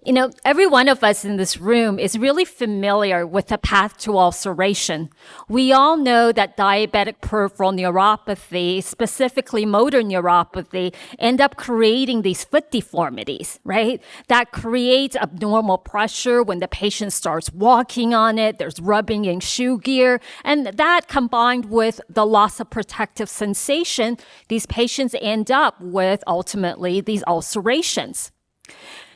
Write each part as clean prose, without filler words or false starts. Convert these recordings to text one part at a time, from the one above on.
Every one of us in this room is really familiar with the path to ulceration. We all know that diabetic peripheral neuropathy, specifically motor neuropathy, end up creating these foot deformities, right? That creates abnormal pressure when the patient starts walking on it. There's rubbing in shoe gear. And that combined with the loss of protective sensation, these patients end up with ultimately these ulcerations.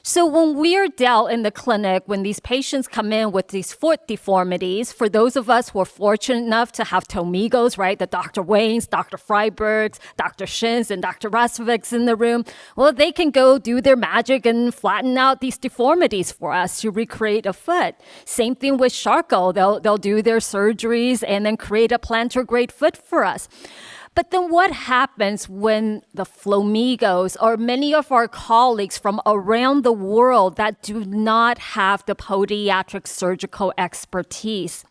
So when we're dealt in the clinic, when these patients come in with these foot deformities, for those of us who are fortunate enough to have Tomigos, right, the Dr. Waynes, Dr. Freibergs, Dr. Shins, and Dr. Rasovics in the room, well, they can go do their magic and flatten out these deformities for us to recreate a foot. Same thing with Charcot. They'll do their surgeries and then create a plantar grade foot for us. But then what happens when the Flomigos or many of our colleagues from around the world that do not have the podiatric surgical expertise?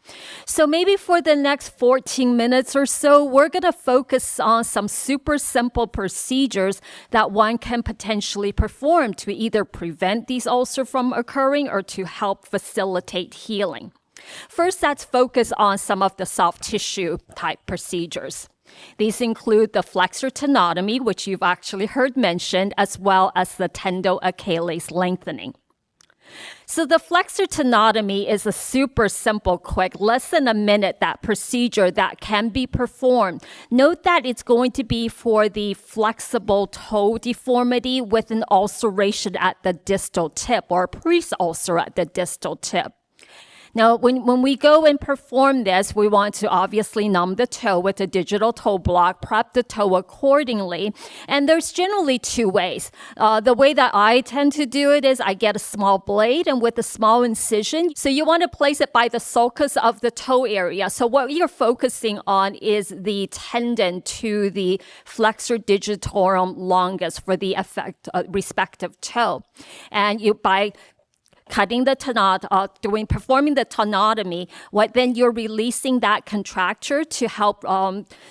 So maybe for the next 14 minutes or so, we're going to focus on some super simple procedures that one can potentially perform to either prevent these ulcers from occurring or to help facilitate healing. First, let's focus on some of the soft tissue type procedures. These include the flexor tenotomy, which you've actually heard mentioned, as well as the tendo-Achilles lengthening. So the flexor tenotomy is a super simple, quick, less than a minute, that procedure that can be performed. Note that it's going to be for the flexible toe deformity with an ulceration at the distal tip or a pre-ulcer at the distal tip. Now, when we go and perform this, we want to obviously numb the toe with a digital toe block, prep the toe accordingly. And there's generally two ways. The way that I tend to do it is I get a small blade and with a small incision. So you want to place it by the sulcus of the toe area. So what you're focusing on is the tendon to the flexor digitorum longus for the respective toe. And by performing the tenotomy, then you're releasing that contracture to help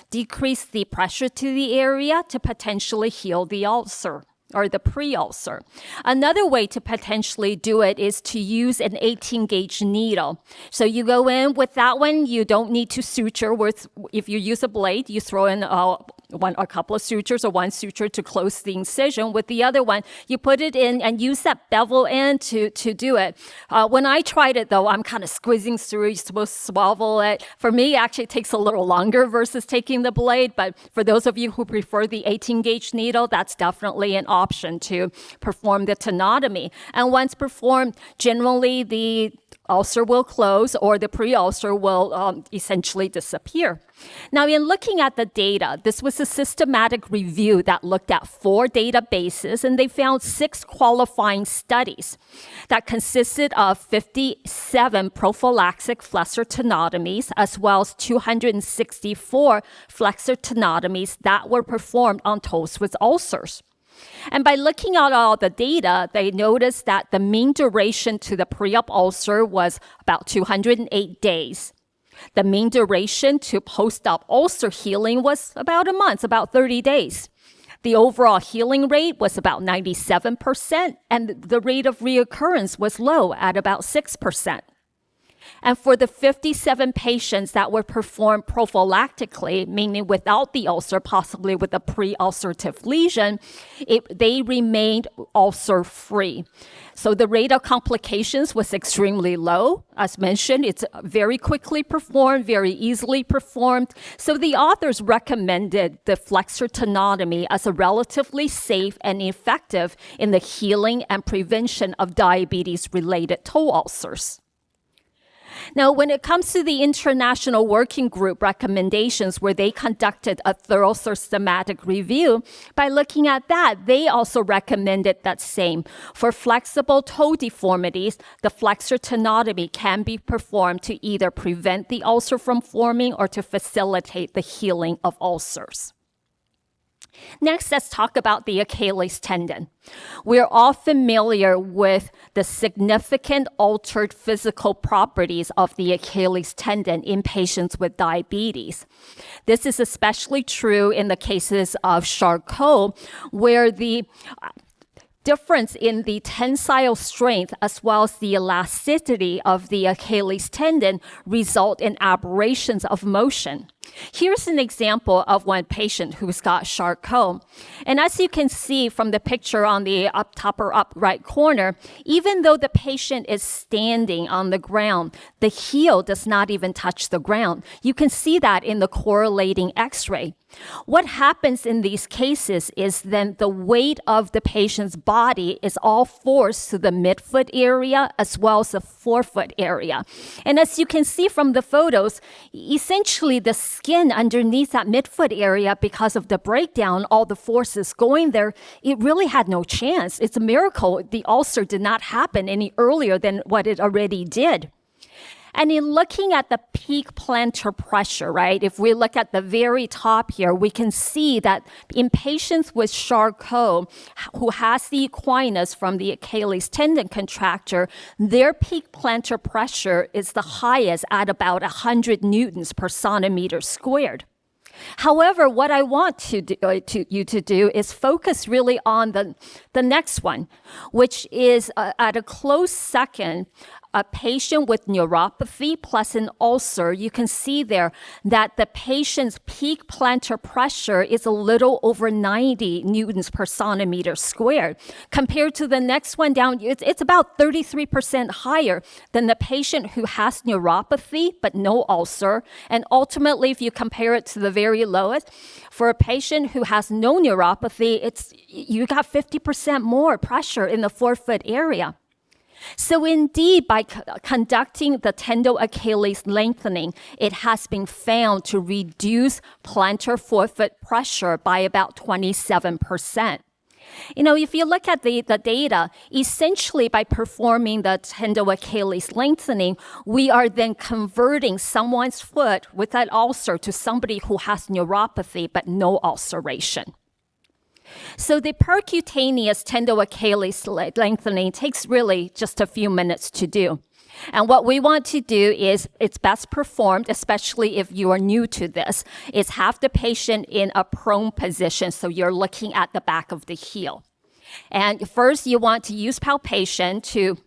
decrease the pressure to the area to potentially heal the ulcer or the pre-ulcer. Another way to potentially do it is to use an 18-gauge needle. So you go in with that one, you don't need to suture. If you use a blade, you throw in a couple of sutures or one suture to close the incision. With the other one, you put it in and use that bevel end to do it. When I tried it, though, I'm kind of squeezing through. You're supposed to swavel it. For me, actually, it takes a little longer versus taking the blade. But for those of you who prefer the 18-gauge needle, that's definitely an option to perform the tenotomy. And once performed, generally the ulcer will close or the pre-ulcer will essentially disappear. Now, in looking at the data, this was a systematic review that looked at 4 databases, and they found 6 qualifying studies that consisted of 57 prophylactic flexor tenotomies, as well as 264 flexor tenotomies that were performed on toes with ulcers. And by looking at all the data, they noticed that the mean duration to the pre-op ulcer was about 208 days. The mean duration to post-op ulcer healing was about a month, about 30 days. The overall healing rate was about 97%, and the rate of reoccurrence was low at about 6%. And for the 57 patients that were performed prophylactically, meaning without the ulcer, possibly with a pre-ulcerative lesion, they remained ulcer-free. So the rate of complications was extremely low. As mentioned, it's very quickly performed, very easily performed. So the authors recommended the flexor tenotomy as a relatively safe and effective in the healing and prevention of diabetes-related toe ulcers. Now, when it comes to the International Working Group recommendations, where they conducted a thorough systematic review, by looking at that, they also recommended that same. For flexible toe deformities, the flexor tenotomy can be performed to either prevent the ulcer from forming or to facilitate the healing of ulcers. Next, let's talk about the Achilles tendon. We're all familiar with the significant altered physical properties of the Achilles tendon in patients with diabetes. This is especially true in the cases of Charcot, where the difference in the tensile strength as well as the elasticity of the Achilles tendon result in aberrations of motion. Here's an example of one patient who's got Charcot. And as you can see from the picture on the top or up right corner, even though the patient is standing on the ground, the heel does not even touch the ground. You can see that in the correlating x-ray. What happens in these cases is then the weight of the patient's body is all forced to the midfoot area as well as the forefoot area. And as you can see from the photos, essentially the skin underneath that midfoot area, because of the breakdown, all the forces going there, it really had no chance. It's a miracle the ulcer did not happen any earlier than what it already did. And in looking at the peak plantar pressure, right, if we look at the very top here, we can see that in patients with Charcot who has the equinus from the Achilles tendon contracture, their peak plantar pressure is the highest at about 100 newtons per centimeter squared. However, what I want you to do is focus really on the next one, which is at a close second, a patient with neuropathy plus an ulcer. You can see there that the patient's peak plantar pressure is a little over 90 newtons per centimeter squared. Compared to the next one down, it's about 33% higher than the patient who has neuropathy but no ulcer. And ultimately, if you compare it to the very lowest, for a patient who has no neuropathy, you got 50% more pressure in the forefoot area. So indeed, by conducting the tendo-Achilles lengthening, it has been found to reduce plantar forefoot pressure by about 27%. You know, if you look at the data, essentially by performing the tendo-Achilles lengthening, we are then converting someone's foot with that ulcer to somebody who has neuropathy but no ulceration. So the percutaneous tendo-Achilles lengthening takes really just a few minutes to do. And what we want to do is, it's best performed, especially if you are new to this, is have the patient in a prone position, so you're looking at the back of the heel. And first, you want to use palpation to,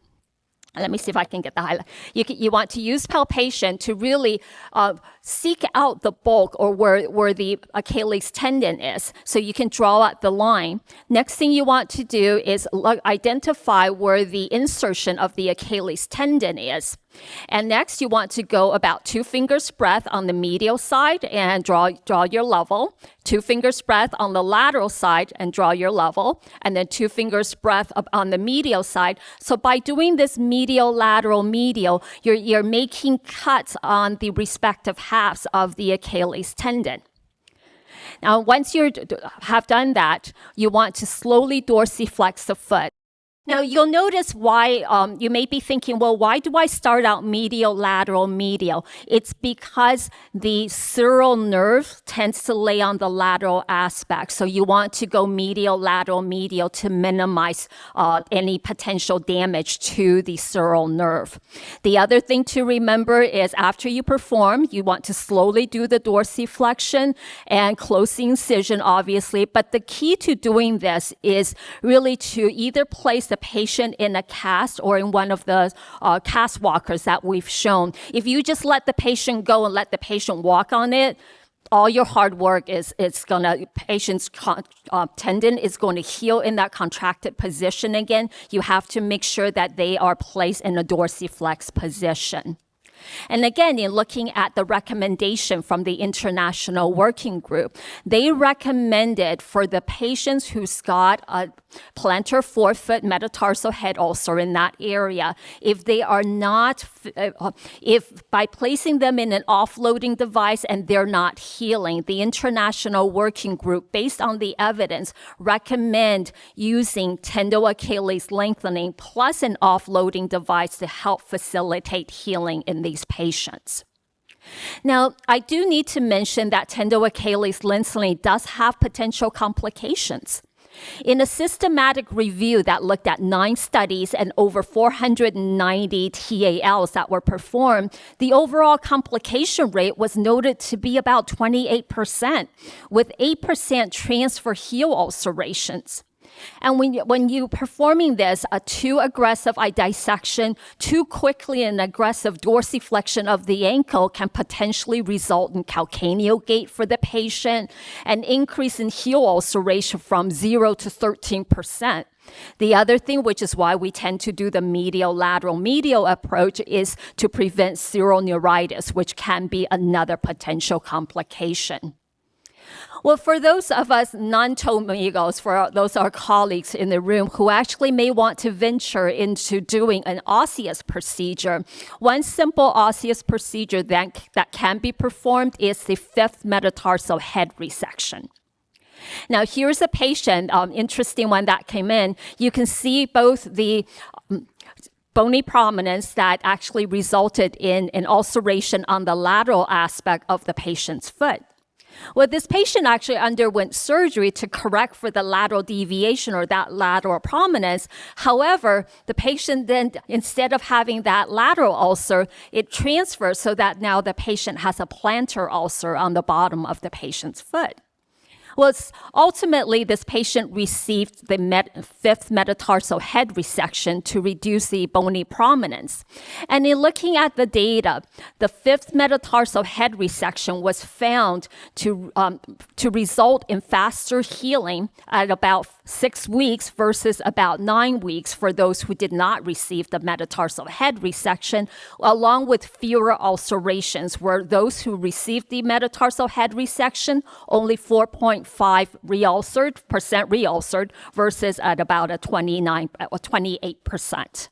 let me see if I can get the highlight. You want to use palpation to really seek out the bulk or where the Achilles tendon is, so you can draw out the line. Next thing you want to do is identify where the insertion of the Achilles tendon is. And next, you want to go about 2 fingers breadth on the medial side and draw your level, 2 fingers breadth on the lateral side and draw your level, and then 2 fingers breadth up on the medial side. So by doing this medial, lateral, medial, you're making cuts on the respective halves of the Achilles tendon. Now, once you have done that, you want to slowly dorsiflex the foot. Now, you'll notice why you may be thinking, well, why do I start out medial, lateral, medial? It's because the sural nerve tends to lay on the lateral aspect. So you want to go medial, lateral, medial to minimize any potential damage to the sural nerve. The other thing to remember is after you perform, you want to slowly do the dorsiflexion and close the incision, obviously. But the key to doing this is really to either place the patient in a cast or in one of the cast walkers that we've shown. If you just let the patient go and let the patient walk on it, all your hard work patient's tendon is going to heal in that contracted position again. You have to make sure that they are placed in a dorsiflex position. And again, in looking at the recommendation from the International Working Group, they recommended for the patients who's got a plantar forefoot metatarsal head ulcer in that area, if by placing them in an offloading device and they're not healing, the International Working Group, based on the evidence, recommend using tendo-Achilles lengthening plus an offloading device to help facilitate healing in these patients. Now, I do need to mention that tendo-Achilles lengthening does have potential complications. In a systematic review that looked at 9 studies and over 490 TALs that were performed, the overall complication rate was noted to be about 28%, with 8% transfer heel ulcerations. And when you performing this, a too aggressive eye dissection, too quickly and aggressive dorsiflexion of the ankle can potentially result in calcaneal gait for the patient, an increase in heel ulceration from 0 to 13%. The other thing, which is why we tend to do the lateral-medial approach, is to prevent seroneuritis, which can be another potential complication. Well, for those of us non-tomegos, for those our colleagues in the room who actually may want to venture into doing an osseous procedure, one simple osseous procedure that can be performed is the fifth metatarsal head resection. Now, here's a patient, interesting one that came in. You can see both the bony prominence that actually resulted in an ulceration on the lateral aspect of the patient's foot. Well, this patient actually underwent surgery to correct for the lateral deviation or that lateral prominence. However, the patient then, instead of having that lateral ulcer, it transfers so that now the patient has a plantar ulcer on the bottom of the patient's foot. Well, ultimately, this patient received the fifth metatarsal head resection to reduce the bony prominence. And in looking at the data, the fifth metatarsal head resection was found to result in faster healing at about 6 weeks versus about 9 weeks for those who did not receive the metatarsal head resection, along with fewer ulcerations, where those who received the metatarsal head resection, only 4.5% reulcered versus at about a 28%.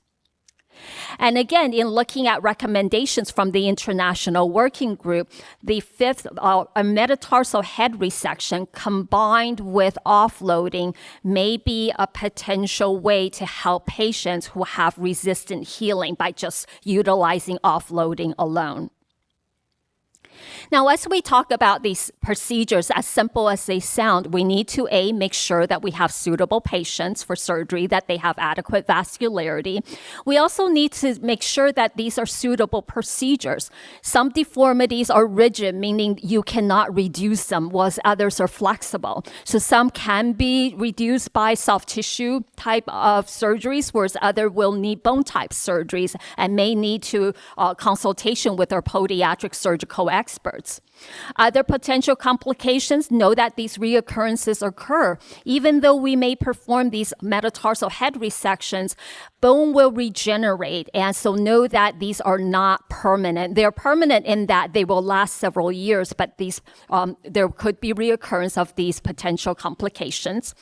And again, in looking at recommendations from the International Working Group, the fifth metatarsal head resection combined with offloading may be a potential way to help patients who have resistant healing by just utilizing offloading alone. Now, as we talk about these procedures, as simple as they sound, we need to, A, make sure that we have suitable patients for surgery, that they have adequate vascularity. We also need to make sure that these are suitable procedures. Some deformities are rigid, meaning you cannot reduce them, whilst others are flexible. So some can be reduced by soft tissue type of surgeries, whereas others will need bone type surgeries and may need to consultation with our podiatric surgical experts. Other potential complications, know that these reoccurrences occur. Even though we may perform these metatarsal head resections, bone will regenerate, and so know that these are not permanent. They're permanent in that they will last several years, but these there could be reoccurrence of these potential complications.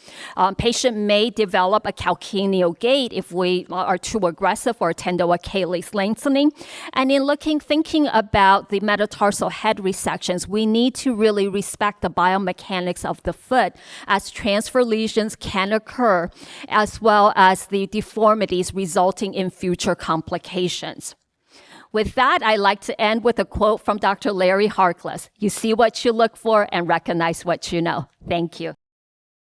Patient may develop a calcaneal gait if we are too aggressive or tendo-Achilles lengthening. And in thinking about the metatarsal head resections, we need to really respect the biomechanics of the foot, as transfer lesions can occur, as well as the deformities resulting in future complications. With that, I'd like to end with a quote from Dr. Larry Harkless. You see what you look for and recognize what you know. Thank you.